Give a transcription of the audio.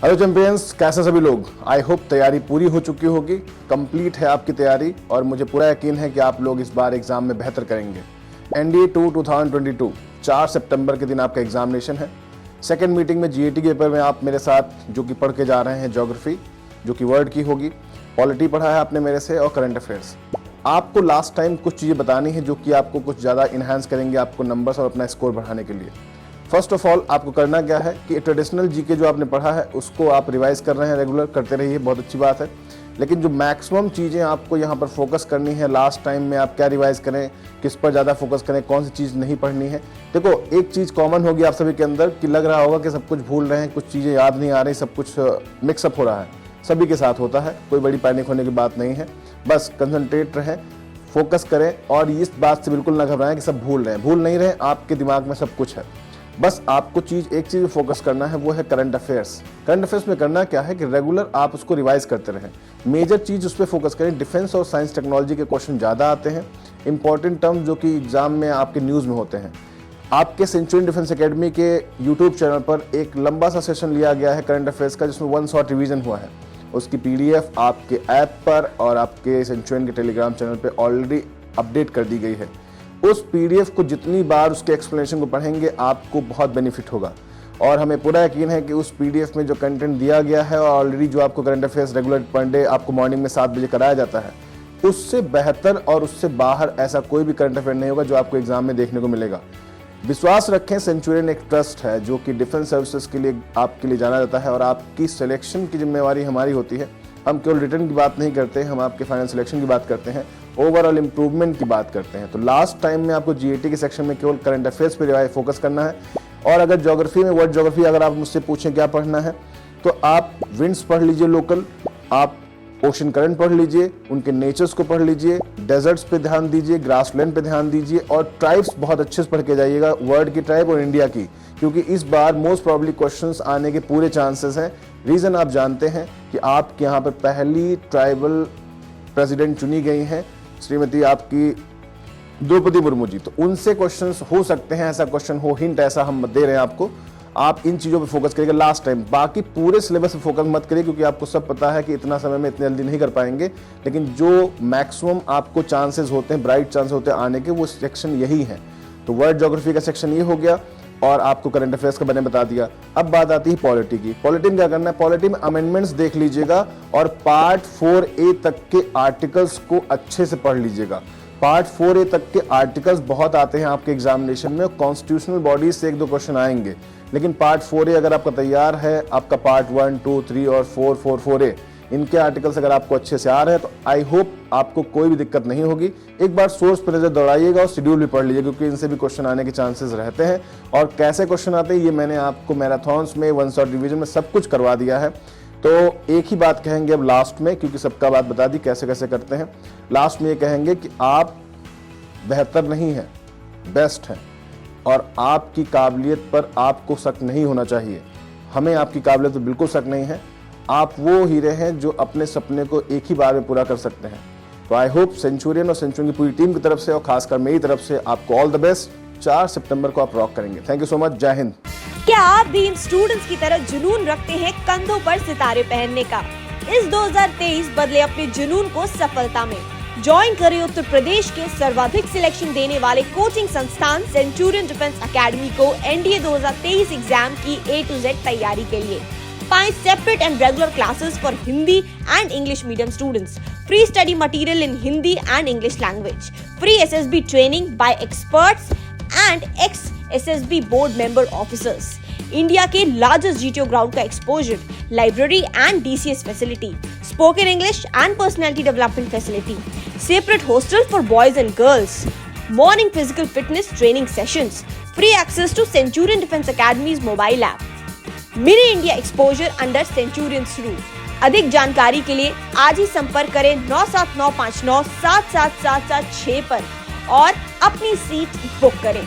Hello champions, कैसे सभी लोग। आई होप तैयारी पूरी हो चुकी होगी, कंप्लीट है आपकी तैयारी और मुझे पूरा यकीन है कि आप लोग इस बार एग्जाम में बेहतर करेंगे। NDA 2 2022 4 सितंबर के दिन आपका एग्जामिनेशन है। सेकंड मीटिंग में GAT के पेपर में आप मेरे साथ जो कि पढ़ के जा रहे हैं ज्योग्राफी, जो कि वर्ल्ड की होगी, पॉलिटी पढ़ा है आपने मेरे से, और करंट अफेयर्स। आपको लास्ट टाइम कुछ चीज़ें बतानी है जो कि आपको कुछ ज़्यादा इन्हांस करेंगे आपको नंबर्स और अपना स्कोर बढ़ाने के लिए। फर्स्ट ऑफ ऑल आपको करना क्या है कि ट्रेडिशनल जीके जो आपने पढ़ा है उसको आप रिवाइज कर रहे हैं, रेगुलर करते रहिए, बहुत अच्छी बात है। लेकिन जो मैक्सिमम चीज़ें आपको यहाँ पर फोकस करनी है, लास्ट टाइम में आप क्या रिवाइज करें, किस पर ज़्यादा फोकस करें, कौन सी चीज़ नहीं पढ़नी है। देखो, एक चीज़ कॉमन होगी आप सभी के अंदर कि लग रहा होगा कि सब कुछ भूल रहे हैं, कुछ चीज़ें याद नहीं आ रही, सब कुछ मिक्सअप हो रहा है। सभी के साथ होता है, कोई बड़ी पैनिक होने की बात नहीं है। बस कंसंट्रेट रहें, फोकस करें और इस बात से बिल्कुल ना घबराएं कि सब भूल रहे हैं। भूल नहीं रहे, आपके दिमाग में सब कुछ है। बस आपको एक चीज़ फोकस करना है, वो है करंट अफेयर्स। करंट अफेयर्स में करना क्या है कि रेगुलर आप उसको रिवाइज करते रहें। मेजर चीज़ उस पर फोकस करें। डिफेंस और साइंस टेक्नोलॉजी के क्वेश्चन ज़्यादा आते हैं, इंपॉर्टेंट टर्म्स जो कि एग्जाम में आपके न्यूज़ में होते हैं। आपके सेंचुरियन डिफेंस एकेडमी के यूट्यूब चैनल पर एक लंबा सा सेशन लिया गया है करंट अफेयर्स का, जिसमें 1 शॉट रिवीजन हुआ है। उसकी PDF आपके ऐप पर और आपके सेंचुरियन के टेलीग्राम चैनल पर ऑलरेडी अपडेट कर दी गई है। उस PDF को जितनी बार उसके एक्सप्लेनेशन को पढ़ेंगे आपको बहुत बेनिफिट होगा। और हमें पूरा यकीन है कि उस PDF में जो कंटेंट दिया गया है और ऑलरेडी जो आपको current affairs regular per day आपको मॉर्निंग में 7 बजे कराया जाता है, उससे बेहतर और उससे बाहर ऐसा कोई भी करंट अफेयर नहीं होगा जो आपको एग्जाम में देखने को मिलेगा। विश्वास रखें, सेंचुरियन एक ट्रस्ट है जो कि डिफेंस सर्विसेज के लिए आपके लिए जाना जाता है और आपकी सिलेक्शन की जिम्मेवारी हमारी होती है। हम केवल रिटर्न की बात नहीं करते, हम आपके फाइनल सिलेक्शन की बात करते हैं, ओवरऑल इंप्रूवमेंट की बात करते हैं। तो लास्ट टाइम में आपको GAT के सेक्शन में केवल करंट अफेयर्स पे फोकस करना है। और अगर ज्योग्राफी में, वर्ल्ड ज्योग्राफी अगर आप मुझसे पूछें क्या पढ़ना है, तो आप विंड्स पढ़ लीजिए लोकल, आप ओशन करंट पढ़ लीजिए, उनके नेचर्स को पढ़ लीजिए, डेजर्ट्स पे ध्यान दीजिए, ग्रासलैंड पे ध्यान दीजिए और ट्राइब्स बहुत अच्छे से पढ़ के जाइएगा, वर्ल्ड की ट्राइब और इंडिया की, क्योंकि इस बार मोस्ट प्रॉब्ली क्वेश्चंस आने के पूरे चांसेस हैं। रीज़न आप जानते हैं कि आपके यहाँ पर पहली ट्राइबल प्रेसिडेंट चुनी गई हैं, श्रीमती आपकी द्रौपदी मुर्मू जी। तो उनसे क्वेश्चंस हो सकते हैं, ऐसा क्वेश्चन हो, हिंट ऐसा हम दे रहे हैं आपको। आप इन चीज़ों पे फोकस करिएगा लास्ट टाइम, बाकी पूरे सिलेबस पे फोकस मत करिए, क्योंकि आपको सब पता है कि इतना समय में इतनी जल्दी नहीं कर पाएंगे। लेकिन जो मैक्सिमम आपको चांसेस होते हैं, ब्राइट चांसेस होते हैं आने के, वो सेक्शन यही है। तो वर्ल्ड ज्योग्राफी का सेक्शन ये हो गया और आपको करंट अफेयर्स का मैंने बता दिया। अब बात आती है पॉलिटी की। पॉलिटी में क्या करना है, पॉलिटी में अमेंडमेंट्स देख लीजिएगा और पार्ट 4A तक के आर्टिकल्स को अच्छे से पढ़ लीजिएगा। पार्ट 4A तक के आर्टिकल्स बहुत आते हैं आपके एग्जामिनेशन में, कॉन्स्टिट्यूशनल बॉडीज से 1-2 क्वेश्चन आएंगे। लेकिन पार्ट 4A अगर आपका तैयार है, आपका पार्ट 1, 2, 3 और 4A इनके आर्टिकल्स अगर आपको अच्छे से आ रहे हैं, तो आई होप आपको कोई भी दिक्कत नहीं होगी। एक बार सोर्स पर नजर दौड़ाइएगा और शेड्यूल भी पढ़ लीजिए, क्योंकि इनसे भी क्वेश्चन आने के चांसेस रहते हैं। और कैसे क्वेश्चन आते हैं ये मैंने आपको मैराथन्स में, 1 शॉट डिवीजन में सब कुछ करवा दिया है। तो एक ही बात कहेंगे अब लास्ट में, क्योंकि सबका बात बता दी कैसे कैसे करते हैं। लास्ट में ये कहेंगे कि आप बेहतर नहीं हैं, बेस्ट हैं, और आपकी काबिलियत पर आपको शक नहीं होना चाहिए। हमें आपकी काबिलियत पर बिल्कुल शक नहीं है। आप वो हीरे हैं जो अपने सपने को एक ही बार में पूरा कर सकते हैं। तो आई होप सेंचुरियन और सेंचुरियन की पूरी टीम की तरफ से और खासकर मेरी तरफ से आपको ऑल द बेस्ट। 4 सितंबर को आप रॉक करेंगे। Thank you so much. जय हिंद। क्या आप भी इन स्टूडेंट्स की तरह जुनून रखते हैं कंधों पर सितारे पहनने का? इस 2023 बदले अपने जुनून को सफलता में। ज्वाइन करें उत्तर प्रदेश के सर्वाधिक सिलेक्शन देने वाले कोचिंग संस्थान सेंचुरियन डिफेंस एकेडमी को NDA 2023 एग्जाम की A to Z तैयारी के लिए। पाएं separate and regular classes for Hindi and English medium students, free study material in Hindi and English language, free SSB training bye experts and ex-SSB board member officers, India के largest GTO ground का exposure, library and DCS facility, spoken English and personality development facility, separate hostel for boys and girls, morning physical fitness training sessions, free access to centurion defence academies mobile app, mini India exposure under centurion rule. अधिक जानकारी के लिए आज ही संपर्क करें 97959 77776 पर और अपनी सीट बुक करें।